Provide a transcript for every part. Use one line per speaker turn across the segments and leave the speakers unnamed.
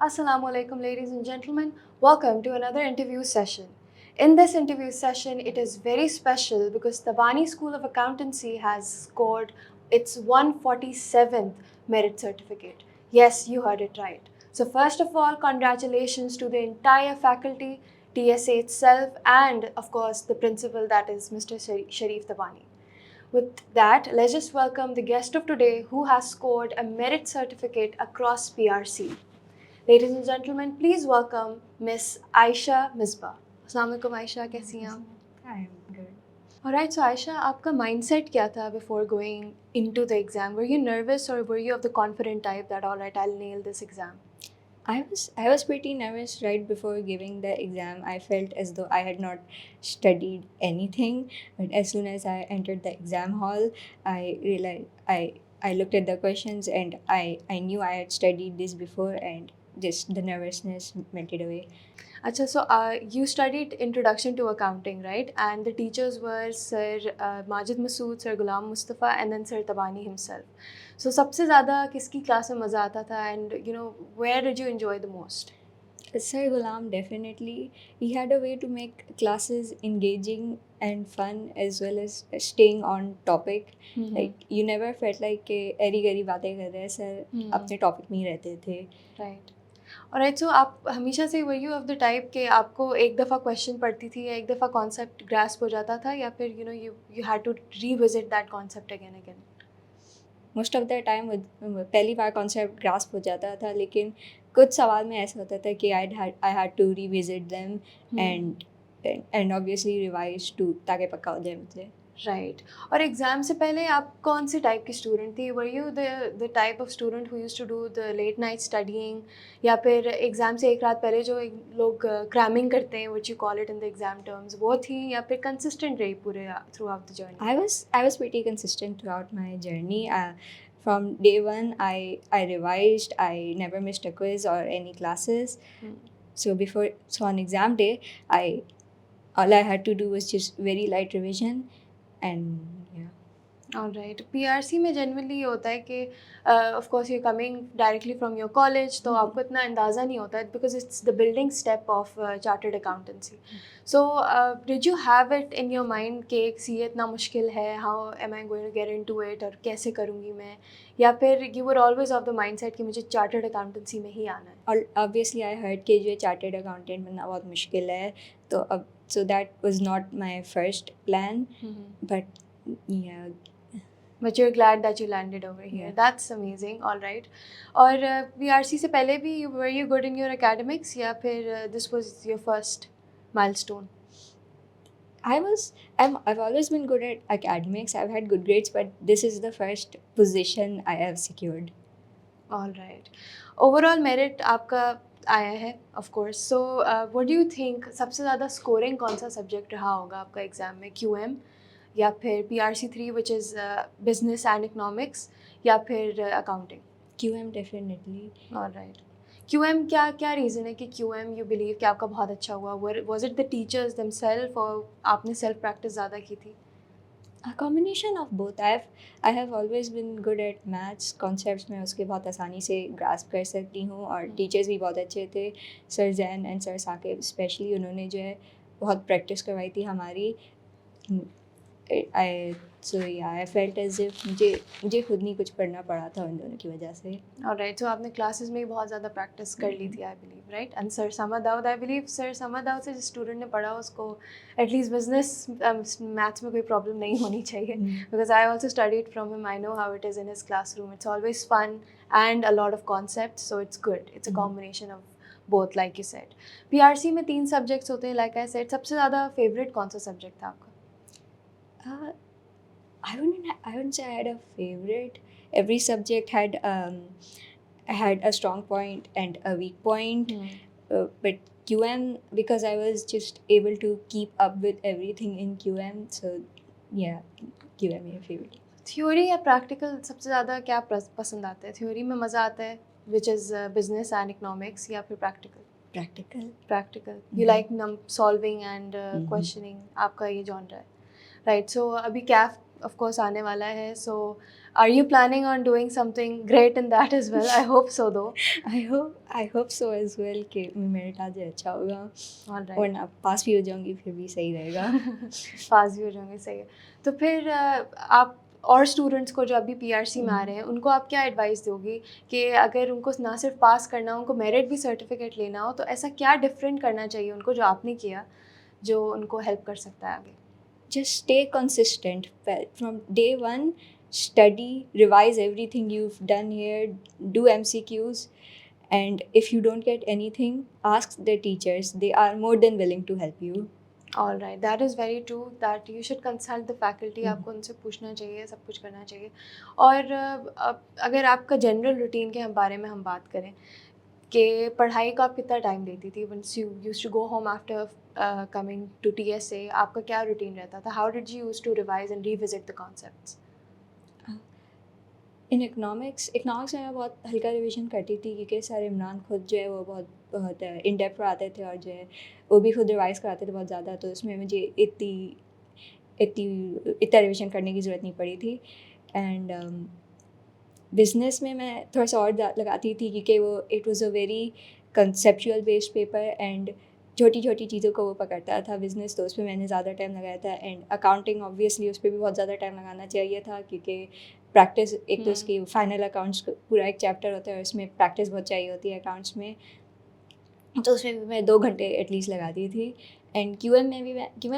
Assalamu alaikum, ladies and gentlemen. Welcome to another interview session. In this interview session, it is very special because Tabani School of Accountancy has scored its 147th merit certificate. Yes, you heard it right. So, first of all, congratulations to the entire faculty, TSA itself, and of course, the principal, that is Mr. Sharif Tabani. With that, let's just welcome the guest of today who has scored a merit certificate across PRC. Ladies and gentlemen, please welcome Miss Aisha Misbah. Assalamu alaikum Aisha, कैसी हैं आप?
I'm good.
Alright, so Aisha, आपका mindset क्या था before going into the exam? Were you nervous or were you of the confident type that alright, I'll nail this exam?
I was pretty nervous right before giving the exam. I felt as though I had not studied anything. But as soon as I entered the exam hall, I realized I looked at the questions and I knew I had studied this before, and just the nervousness melted away.
Acha, so you studied Introduction to Accounting, right? And the teachers were Sir Majid Masood, Sir Ghulam Mustafa, and then Sir Tabani himself. So सबसे ज़्यादा किसकी class में मज़ा आता था and where did you enjoy the most?
Sir Ghulam, definitely. He had a way to make classes engaging and fun as well as staying on topic. Like you never felt like कि एरी गरी बातें कर रहे हैं sir अपने topic में ही रहते थे.
राइट ऑलराइट सो आप हमेशा से वही ऑफ द टाइप के आपको एक दफ़ा क्वेश्चन पढ़ती थी या एक दफ़ा कॉन्सेप्ट ग्रास्प हो जाता था या फिर you had to revisit that concept again again
most of the time पहली बार कॉन्सेप्ट ग्रास्प हो जाता था, लेकिन कुछ सवाल में ऐसा होता था कि I had to revisit them and obviously revise too ताकि पक्का हो जाए मुझे.
राइट और एग्ज़ाम से पहले आप कौन से टाइप की स्टूडेंट थी were you the type of student who used to do the late night studying या फिर एग्ज़ाम से एक रात पहले जो लोग क्रैमिंग करते हैं which you call it in the exam terms वो थी या फिर कंसिस्टेंट रही पूरे through out the journey?
I was pretty consistent throughout my journey. From day one, I revised. I never missed a quiz or any classes. So on exam day, all I had to do was just very light revision, and yeah.
Alright PRC में generally ये होता है कि of course you coming directly from your college तो आपको इतना अंदाज़ा नहीं होता है because it's the building step of chartered accountancy. So did you have it in your mind कि एक सी इतना मुश्किल है, how am I going to get into it और कैसे करूँगी मैं, या फिर you were always of the mind set कि मुझे चार्टर्ड अकाउंटेंसी में ही आना है?
और ऑब्वियसली आई हर्ड कि जो चार्टर्ड अकाउंटेंट बनना बहुत मुश्किल है, तो अब so that was not my first plan, but या.
But you're glad that you landed over here.
Yeah.
That's amazing. All right. और PRC से पहले भी were you good in your academics या फिर this was your first milestone?
I've always been good at academics. I've had good grades, but this is the first position I have secured.
All right. Overall merit आपका आया है of course. So what do you think सबसे ज़्यादा scoring कौन सा subject रहा होगा आपका एग्ज़ाम में? QM या फिर PRC3 which is business and economics या फिर accounting?
QM definitely.
Alright QM क्या क्या रीज़न है कि QM यू बिलीव कि आपका बहुत अच्छा हुआ? Was it the teachers themselves और आपने सेल्फ प्रैक्टिस ज़्यादा की थी?
A combination of both. I have always been good at maths concepts. मैं उसके बहुत आसानी से grasp कर सकती हूँ, और टीचर्स भी बहुत अच्छे थे. Sir Jain and sir Saqib specially, उन्होंने जो है बहुत प्रैक्टिस करवाई थी हमारी. I felt as if मुझे खुद नहीं कुछ पढ़ना पड़ा था उन दोनों की वजह से.
ऑलराइट सो आपने क्लासेस में ही बहुत ज़्यादा प्रैक्टिस कर ली थी I believe, right? And sir Samad Daud, I believe sir Samad Daud से जिस स्टूडेंट ने पढ़ा उसको एटलीस्ट बिजनेस मैथ्स में कोई प्रॉब्लम नहीं होनी चाहिए because I also studied from him. I know how it is in his classroom. It's always fun and a lot of concept, so it's good. It's a combination of both like you said. PRC में 3 subjects होते हैं like I said. सबसे ज़्यादा favourite कौन सा subject था आपका?
I wouldn't say I had a favorite. Every subject had a strong point and a weak point. But QM, because I was just able to keep up with everything in QM, so yeah, QM मेरा favorite.
Theory या practical सबसे ज़्यादा क्या पसंद आता है? Theory में मज़ा आता है which is business and economics या फिर practical? Practical you like solving and questioning, आपका ये जॉनर है, राइट? सो अभी कैफ of course आने वाला है, so are you planning on doing something great in that as well? I hope so though.
I hope so as well कि merit आज अच्छा होगा,
All right.
वरना पास भी हो जाऊंगी फिर भी सही रहेगा.
पास भी हो जाएंगे, सही है. तो फिर आप और स्टूडेंट्स को जो अभी पीआरसी में आ रहे हैं उनको आप क्या एडवाइस दोगी कि अगर उनको ना सिर्फ पास करना हो, उनको मेरिट भी सर्टिफिकेट लेना हो, तो ऐसा क्या डिफरेंट करना चाहिए उनको जो आपने किया जो उनको हेल्प कर सकता है आगे?
Just stay consistent from day one. Study, revise everything you've done here, do MCQs, and if you don't get anything, ask the teachers. They are more than willing to help you.
All right, that is very true that you should consult the faculty. आपको उनसे पूछना चाहिए, सब कुछ करना चाहिए. और अगर आपका जनरल रूटीन के बारे में हम बात करें कि पढ़ाई को आप कितना टाइम देती थी once you used to go home after coming to TSA, आपका क्या रूटीन रहता था? How did you used to revise and revisit the concepts?
In economics में मैं बहुत हल्का रिवीजन करती थी क्योंकि सर इमरान खुद जो है वो बहुत इन डेप्थ पढ़ाते थे और जो है वो भी खुद रिवाइज कराते थे बहुत ज़्यादा, तो उसमें मुझे इतना रिवीजन करने की ज़रूरत नहीं पड़ी थी. एंड बिजनेस में मैं थोड़ा सा और लगाती थी क्योंकि वो it was a very conceptual based paper and छोटी छोटी चीज़ों को वो पकड़ता था. बिजनेस तो उस पर मैंने ज़्यादा टाइम लगाया था, एंड अकाउंटिंग ऑब्वियसली उस पर भी बहुत ज़्यादा टाइम लगाना चाहिए था क्योंकि प्रैक्टिस एक तो उसकी फाइनल अकाउंट्स पूरा एक चैप्टर होता है और उसमें प्रैक्टिस बहुत चाहिए होती है अकाउंट्स में, तो उसमें भी मैं 2 घंटे एटलीस्ट लगाती थी. एंड क्यूएम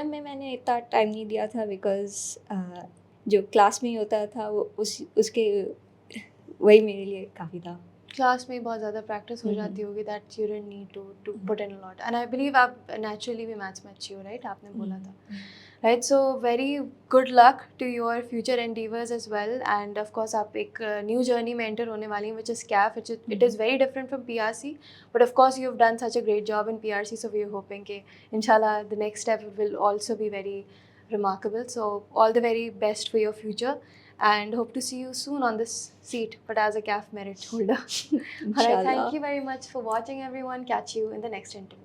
में मैंने इतना टाइम नहीं दिया था बिकॉज जो क्लास में ही होता था वो उसके वही मेरे लिए काफ़ी था.
क्लास में बहुत ज़्यादा प्रैक्टिस हो जाती होगी, that you didn't need to put in a lot. And I believe आप नेचुरली भी मैथ्स में अच्छी हो, राइट? आपने बोला था, right? So very good luck to your future endeavours as well. And of course आप एक न्यू जर्नी में एंटर होने वाली हैं which is CAF. It is very different from PRC, but of course you have done such a great job in PRC, so we are hoping कि इंशाल्लाह the next step will also be very remarkable. So all the very best for your future and hope to see you soon on this seat, but as a CAF merit holder. All right, thank you very much for watching everyone. Catch you in the next interview.